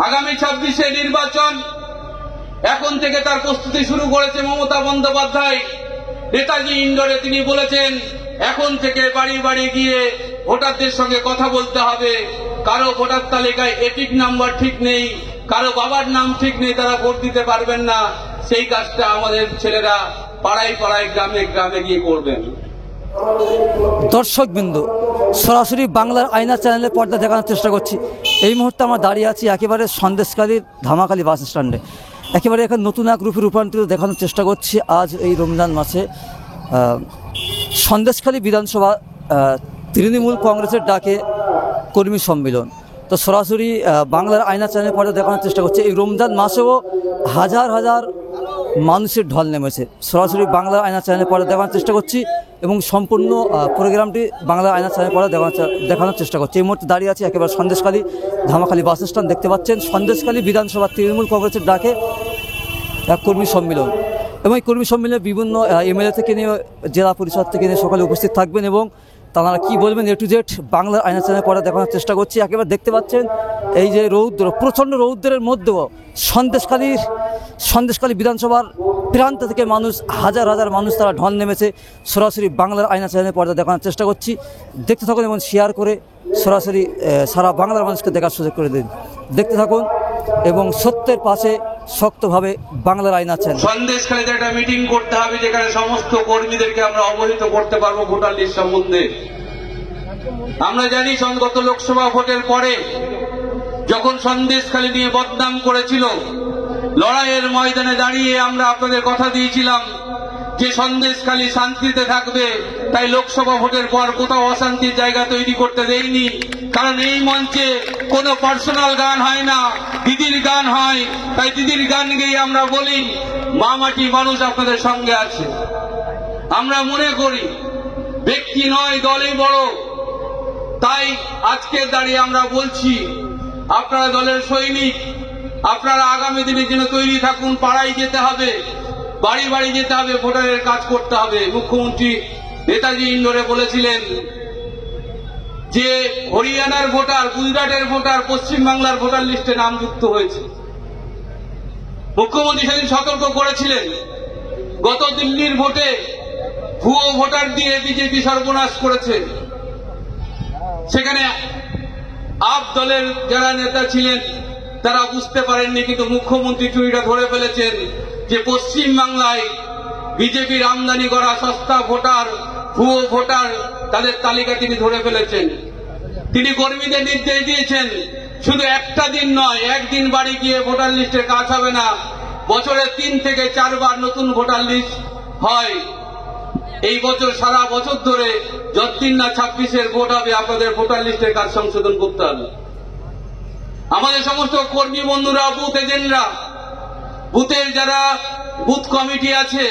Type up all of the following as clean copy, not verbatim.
আগামী 26-এ নির্বাচন, এখন থেকে তার প্রস্তুতি শুরু করেছে মমতা বন্দ্যোপাধ্যায়। নেতাজি ইন্ডোরে তিনি বলেছেন এখন থেকে বাড়ি বাড়ি গিয়ে ভোটারদের সঙ্গে কথা বলতে হবে। কারো ভোটার তালিকায় এপিক নাম্বার ঠিক নেই, কারো বাবার নাম ঠিক নেই, তারা ভোট দিতে পারবেন না। সেই কাজটা আমাদের ছেলেরা পাড়ায় পাড়ায় গ্রামে গ্রামে গিয়ে করবেন। দর্শকবৃন্দ, সরাসরি বাংলার আয়না চ্যানেলে পর্দা দেখানোর চেষ্টা করছি। এই মুহূর্তে আমরা দাঁড়িয়ে আছি একেবারে সন্দেশখালীর ধামাখালী বাস স্ট্যান্ডে। একেবারে এখানে নতুন এক রূপে রূপান্তরিত দেখানোর চেষ্টা করছি। আজ এই রমজান মাসে সন্দেশখালী বিধানসভা তৃণমূল কংগ্রেসের ডাকে কর্মী সম্মেলন। তো সরাসরি বাংলার আয়না চ্যানেলে পর্দা দেখানোর চেষ্টা করছি। এই রমজান মাসেও হাজার হাজার মানুষের ঢল নেমেছে। সরাসরি বাংলার আয়না চ্যানেলে পর্দা দেখানোর চেষ্টা করছি এবং সম্পূর্ণ প্রোগ্রামটি বাংলা আয়না চ্যানেল পরে দেখানোর চেষ্টা করছি। এই মুহূর্তে দাঁড়িয়ে আছি একেবারে সন্দেশখালী ধামাখালী বাস স্ট্যান্ড। দেখতে পাচ্ছেন সন্দেশখালী বিধানসভা তৃণমূল কংগ্রেসের ডাকে এক কর্মী সম্মেলন, এবং এই কর্মী সম্মেলনে বিভিন্ন এমএলএ থেকে নিয়ে জেলা পরিষদ থেকে নিয়ে সকালে উপস্থিত থাকবেন এবং তারা কি বলবেন এ টু জেড বাংলার আয়না চ্যানেল পরে দেখানোর চেষ্টা করছি। একেবারে দেখতে পাচ্ছেন এই যে রৌদ্র, প্রচণ্ড রৌদ্রের মধ্যেও সন্দেশখালী বিধানসভার প্রান্ত থেকে মানুষ, হাজার হাজার মানুষ তারা ঢল নেমেছে। সরাসরি বাংলার আয়না চ্যানেলে পর্দা দেখানোর চেষ্টা করছি। দেখতে থাকুন এবং শেয়ার করে সরাসরি সারা বাংলার মানুষকে দেখার সুযোগ করে দিন। দেখতে থাকুন এবং সত্যের পাশে শক্তভাবে বাংলার আয়না চ্যানেল। সন্দেশখালীতে একটা মিটিং করতে হবে যেখানে সমস্ত কর্মীদেরকে আমরা অবহিত করতে পারবো ভোটার লিস্ট সম্বন্ধে। আমরা জানি গত লোকসভা ভোটের পরে যখন সন্দেশখালী নিয়ে বদনাম করেছিল, লড়াইয়ের ময়দানে দাঁড়িয়ে আমরা আপনাদের কথা দিয়েছিলাম যে সন্দেশখালী শান্তিতে থাকবে, তাই লোকসভা ভোটের পর কোথাও অশান্তির জায়গা তৈরি করতে দেয়নি। কারণ এই মঞ্চে কোনো পার্সোনাল গান হয় না, দিদির গান হয়। তাই দিদির গান গেয়ে আমরা বলি মা মাটি মানুষ আপনাদের সঙ্গে আছে। আমরা মনে করি ব্যক্তি নয় দলই বড়। তাই আজকে দাঁড়িয়ে আমরা বলছি আপনারা দলের সৈনিক, আপনারা আগামী দিনের জন্য তৈরি থাকুন। পাড়ায় যেতে হবে, বাড়ি বাড়ি যেতে হবে, ভোটারের কাজ করতে হবে। মুখ্যমন্ত্রী নেতাজি ইন্ডোরে বলেছিলেন যে হরিয়ানার ভোটার, গুজরাটের ভোটার, পশ্চিমবাংলার ভোটার লিস্টে নাম যুক্ত হয়েছে। মুখ্যমন্ত্রী সেদিন সতর্ক করেছিলেন গত দিল্লির ভোটে ভুয়ো ভোটার দিয়ে বিজেপি সর্বনাশ করেছে। সেখানে আপ দলের যারা নেতা ছিলেন তারা বুঝতে পারেননি, কিন্তু মুখ্যমন্ত্রী চুরিটা ধরে ফেলেছেন যে পশ্চিম বাংলায় বিজেপির আমদানি করা সস্তা ভোটার, ভুয়ো ভোটার, তাদের তালিকা তিনি ধরে ফেলেছেন। তিনি কর্মীদের নির্দেশ দিয়েছেন শুধু একটা দিন নয়, একদিন বাড়ি গিয়ে ভোটার লিস্টের কাজ হবে না, বছরে 3 থেকে 4 বার নতুন ভোটার লিস্ট হয়। এই বছর সারা বছর ধরে যতদিন না 26-এর ভোট হবে আপনাদের ভোটার লিস্টের কাজ সংশোধন করতে হবে। আমাদের সমস্ত কর্মী বন্ধুরা, বুথ এজেন্টরা, বুথের যারা বুথ কমিটি আছে,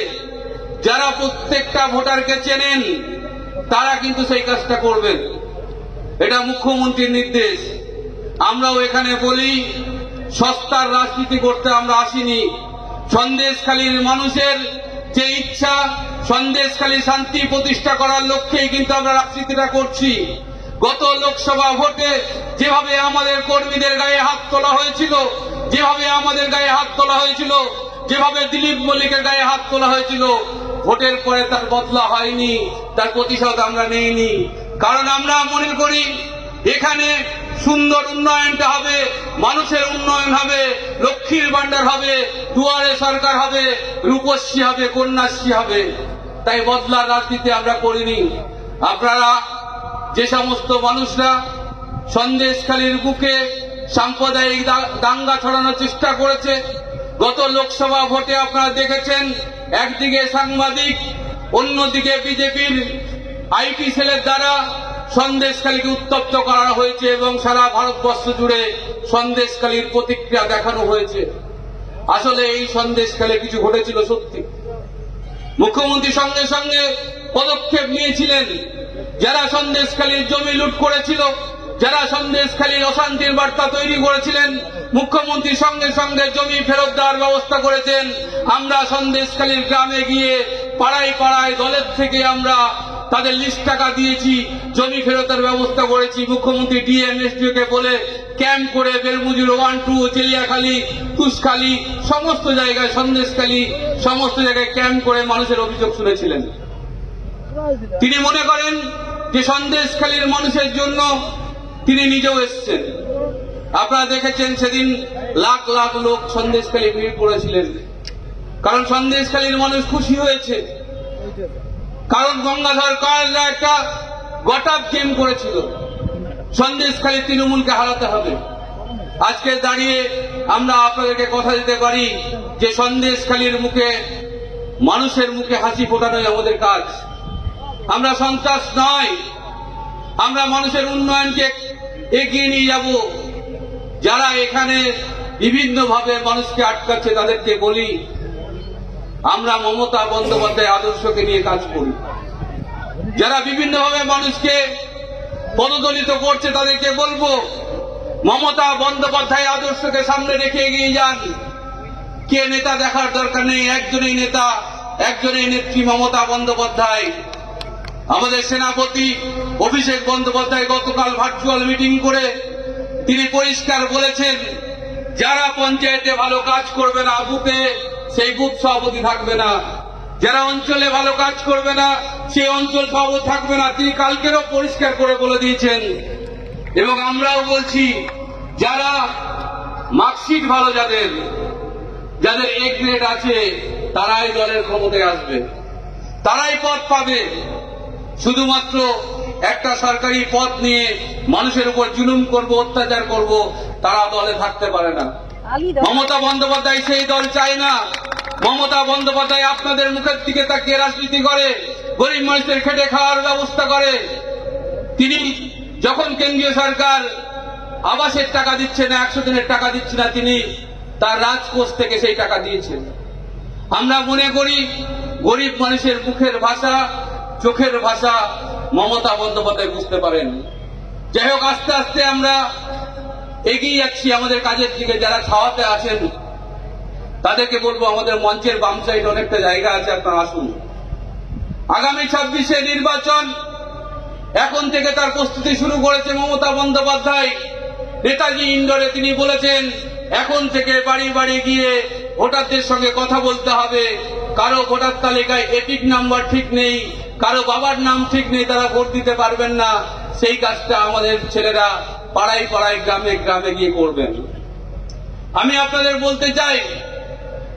যারা প্রত্যেকটা ভোটারকে চেনেন, তারা কিন্তু সেই কাজটা করবেন। এটা মুখ্যমন্ত্রীর নির্দেশ। আমরাও এখানে বলি সস্তার রাজনীতি করতে আমরা আসিনি। সন্দেশখালীর মানুষের যে ইচ্ছা, সন্দেশখালী শান্তি প্রতিষ্ঠা করার লক্ষ্যেই কিন্তু আমরা রাজনীতিটা করছি। গত লোকসভা ভোটে যেভাবে আমাদের কর্মীদের গায়ে হাত তোলা হয়েছিল, যেভাবে দিলীপ মল্লিকের গায়ে হাত তোলা হয়েছিল, ভোটের পরে তার বদলা হয়নি, তার প্রতিশোধ আমরা নেইনি। কারণ আমরা মনে করি এখানে সুন্দর উন্নয়নটা হবে, মানুষের উন্নয়ন হবে, লক্ষ্মীর ভান্ডার হবে, দুয়ারে সরকার হবে, রূপশ্রী হবে, কন্যাশ্রী হবে। তাই বদলার রাজনীতি আমরা করিনি। আপনারা যে সমস্ত মানুষরা সন্দেশখালীর বুকে সাম্প্রদায়িক দাঙ্গা ছড়ানোর চেষ্টা করেছে, গত লোকসভা ভোটে আপনারা দেখেছেন একদিকে সাংবাদিক, অন্যদিকে বিজেপির আইটি সেলের দ্বারা সন্দেশখালীকে উত্তপ্ত করা হয়েছে এবং সারা ভারতবর্ষ জুড়ে সন্দেশখালীর প্রতিক্রিয়া দেখানো হয়েছে। আসলে এই সন্দেশখালী কিছু ঘটেছিল সত্যি। মুখ্যমন্ত্রী সঙ্গে সঙ্গে পদক্ষেপ নিয়েছিলেন। যারা সন্দেশখালীর জমি লুট করেছিল, যারা সন্দেশখালীর অশান্তির বার্তা তৈরি করেছিলেন, মুখ্যমন্ত্রী সঙ্গে সঙ্গে জমি ফেরত দেওয়ার ব্যবস্থা করেছেন। আমরা সন্দেশখালীর গ্রামে গিয়ে পাড়ায় পাড়ায় দলের থেকে আমরা তাদের লিস্ট টাকা দিয়েছি, জমি ফেরতের ব্যবস্থা করেছি। মুখ্যমন্ত্রী ডিএমএসডিও কে বলে ক্যাম্প করে বেলমুজুর 1, 2, চেলিয়াখালী, তুষখালী, সমস্ত জায়গায়, সন্দেশখালী, সমস্ত জায়গায় ক্যাম্প করে মানুষের অভিযোগ শুনেছিলেন। তিনি মনে করেন যে সন্দেশখালীর মানুষের জন্য তিনি নিজেও এসছেন। আপনারা দেখেছেন সেদিন লাখ লাখ লোক সন্দেশখালী ভিড় করেছিলেন, কারণ সন্দেশখালীর মানুষ খুশি হয়েছে, কারণ গঙ্গাধর কয়ালরা একটা গটআপ গেম করেছিল, সন্দেশখালী তৃণমূলকে হারাতে হবে। আজকে দাঁড়িয়ে আমরা আপনাদেরকে কথা দিতে পারি যে সন্দেশখালীর মুখে, মানুষের মুখে হাসি ফোটানোই আমাদের কাজ। আমরা সন্ত্রাস নয়, আমরা মানুষের উন্নয়নকে এগিয়ে নিয়ে যাব। যারা এখানে বিভিন্নভাবে মানুষকে আটকাচ্ছে তাদেরকে বলি, আমরা মমতা বন্দ্যোপাধ্যায় আদর্শকে নিয়ে কাজ করি। যারা বিভিন্নভাবে মানুষকে পদদলিত করছে তাদেরকে বলবো, মমতা বন্দ্যোপাধ্যায় আদর্শকে সামনে রেখে এগিয়ে যান। কে নেতা দেখার দরকার নেই, একজনই নেতা, একজনই নেত্রী, মমতা বন্দ্যোপাধ্যায়। আমাদের সেনাপতি অভিষেক বন্দ্যোপাধ্যায় গতকাল ভার্চুয়াল মিটিং করে তিনি পরিষ্কার বলেছেন, যারা পঞ্চায়েতে ভালো কাজ করবে না বুথে, সেই বুথ সভাপতি থাকবে না। যারা অঞ্চলে ভালো কাজ করবে না, সেই অঞ্চল সভাপতি থাকবে না। তিনি কালকেরও পরিষ্কার করে বলে দিয়েছেন। এবং আমরাও বলছি, যারা মার্কশিট ভালো, যাদের যাদের এ গ্রেড আছে, তারাই দলের ক্ষমতায় আসবে, তারাই পদ পাবে। শুধুমাত্র একটা সরকারি পদ নিয়ে মানুষের উপর জুলুম করব, অত্যাচার করব, তারা দলে থাকতে পারে না। মমতা বন্দ্যোপাধ্যায় সেই দল চায় না। মমতা বন্দ্যোপাধ্যায় আপনাদের মুখের দিকে তাকিয়ে রাজনীতি করে, গরিব মানুষের খেটে খাওয়ার ব্যবস্থা করে। তিনি যখন কেন্দ্রীয় সরকার আবাসের টাকা দিচ্ছে না, 100 দিনের টাকা দিচ্ছে না, তিনি তার রাজকোষ থেকে সেই টাকা দিয়েছেন। আমরা মনে করি গরিব মানুষের মুখের ভাষা, চোখের ভাষা মমতা বন্দ্যোপাধ্যায় বুঝতে পারেন। যাই হোক, আস্তে আস্তে আমরা এগিয়ে যাচ্ছি আমাদের কাজের দিকে। যারা ছাওয়াতে আছেন তাদেরকে বলবো, আমাদের মঞ্চের বাম সাইড অনেকটা জায়গা আছে, আপনারা আসুন। আগামী 26-এ নির্বাচন, এখন থেকে তার প্রস্তুতি শুরু করেছে মমতা বন্দ্যোপাধ্যায়। নেতাজি ইন্ডোরে তিনি বলেছেন, এখন থেকে বাড়ি বাড়ি গিয়ে ভোটারদের সঙ্গে কথা বলতে হবে। কারো ভোটার তালিকায় এপিক নাম্বার ঠিক নেই, কারো বাবার নাম ঠিক নেই, তারা ভোট দিতে পারবেন না। সেই কাজটা আমাদের ছেলেরা পাড়ায় পাড়ায়, গ্রামে গ্রামে গিয়ে করবেন। আমি আপনাদের বলতে চাই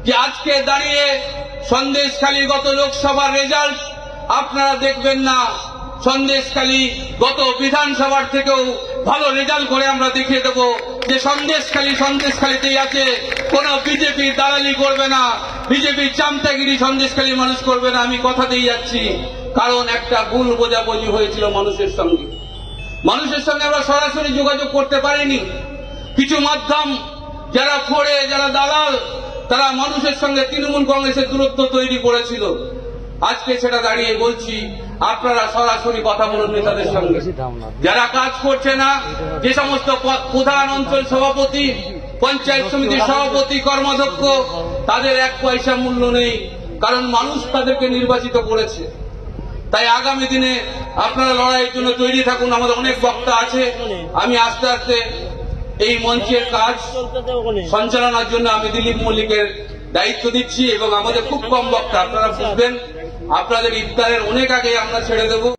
যে আজকে দাঁড়িয়ে সন্দেশখালী গত লোকসভার রেজাল্ট আপনারা দেখবেন না, সন্দেশখালী গত বিধানসভার থেকেও ভালো রেজাল্ট করে আমরা দেখিয়ে দেব যে সন্দেশখালীতেই আছে। কোন বিজেপির দালালি করবে না, বিজেপির চামচাগিরি সন্দেশখালীর মানুষ করবে না। আমি কথা দিয়ে যাচ্ছি, কারণ একটা ভুল বোঝাবুঝি হয়েছিল মানুষের সঙ্গে। মানুষের সঙ্গে আমরা সরাসরি যোগাযোগ করতে পারিনি। কিছু মাধ্যম যারা ফোড়ে, যারা দালাল, তারা মানুষের সঙ্গে তৃণমূল কংগ্রেসের দূরত্ব তৈরি করেছিল। আজকে সেটা দাঁড়িয়ে বলছি, আপনারা সরাসরি কথা বলুন নেতাদের সঙ্গে। যারা কাজ করছে না, যে সমস্ত প্রধান অঞ্চল সভাপতি, পঞ্চায়েত সমিতির সভাপতি, কর্মাধ্যক্ষ, তাদের 1 পয়সা মূল্য নেই, কারণ মানুষ তাদেরকে নির্বাচিত করেছে। তাই আগামী দিনে আপনারা লড়াইয়ের জন্য তৈরি থাকুন। আমাদের অনেক বক্তা আছে। আমি আস্তে আস্তে এই মঞ্চের কাজ সঞ্চালনার জন্য আমি দিলীপ মল্লিকের দায়িত্ব দিচ্ছি, এবং আমাদের খুব কম বক্তা, আপনারা বুঝবেন। আপনাদের ইফতারের অনেক আগে আমরা ছেড়ে দেব।